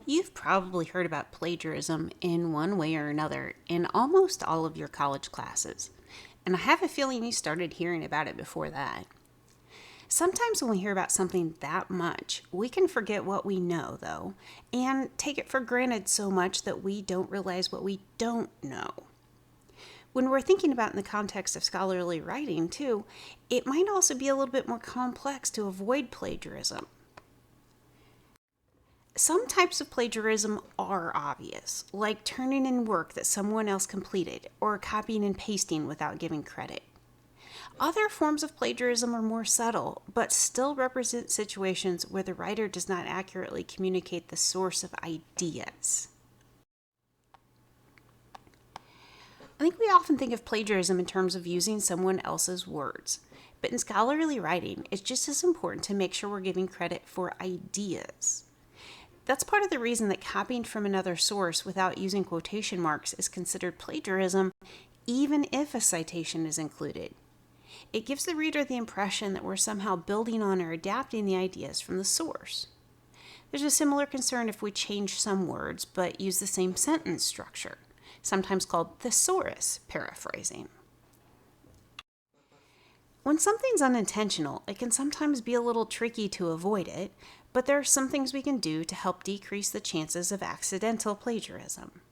You've probably heard about plagiarism in one way or another in almost all of your college classes, and I have a feeling you started hearing about it before that. Sometimes when we hear about something that much, we can forget what we know, though, and take it for granted so much that we don't realize what we don't know. When we're thinking about in the context of scholarly writing, too, it might also be a little bit more complex to avoid plagiarism. Some types of plagiarism are obvious, like turning in work that someone else completed or copying and pasting without giving credit. Other forms of plagiarism are more subtle, but still represent situations where the writer does not accurately communicate the source of ideas. I think we often think of plagiarism in terms of using someone else's words, but in scholarly writing, it's just as important to make sure we're giving credit for ideas. That's part of the reason that copying from another source without using quotation marks is considered plagiarism, even if a citation is included. It gives the reader the impression that we're somehow building on or adapting the ideas from the source. There's a similar concern if we change some words but use the same sentence structure, sometimes called thesaurus paraphrasing. When something's unintentional, it can sometimes be a little tricky to avoid it, but there are some things we can do to help decrease the chances of accidental plagiarism.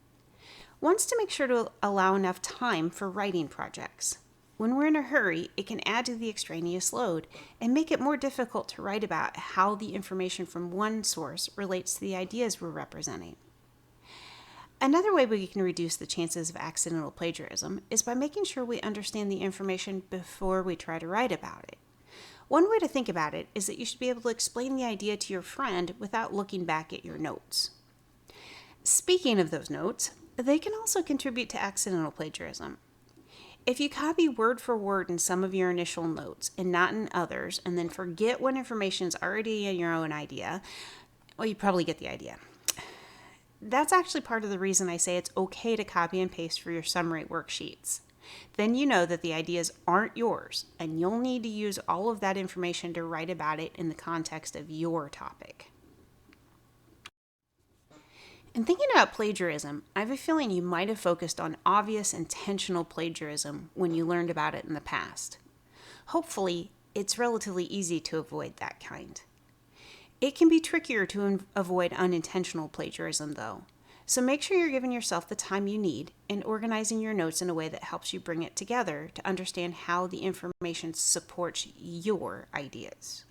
One's to make sure to allow enough time for writing projects. When we're in a hurry, it can add to the extraneous load and make it more difficult to write about how the information from one source relates to the ideas we're representing. Another way we can reduce the chances of accidental plagiarism is by making sure we understand the information before we try to write about it. One way to think about it is that you should be able to explain the idea to your friend without looking back at your notes. Speaking of those notes, they can also contribute to accidental plagiarism. If you copy word for word in some of your initial notes and not in others, and then forget what information is already in your own idea, well, you probably get the idea. That's actually part of the reason I say it's okay to copy and paste for your summary worksheets. Then you know that the ideas aren't yours, and you'll need to use all of that information to write about it in the context of your topic. In thinking about plagiarism, I have a feeling you might have focused on obvious intentional plagiarism when you learned about it in the past. Hopefully, it's relatively easy to avoid that kind. It can be trickier to avoid unintentional plagiarism, though, so make sure you're giving yourself the time you need and organizing your notes in a way that helps you bring it together to understand how the information supports your ideas.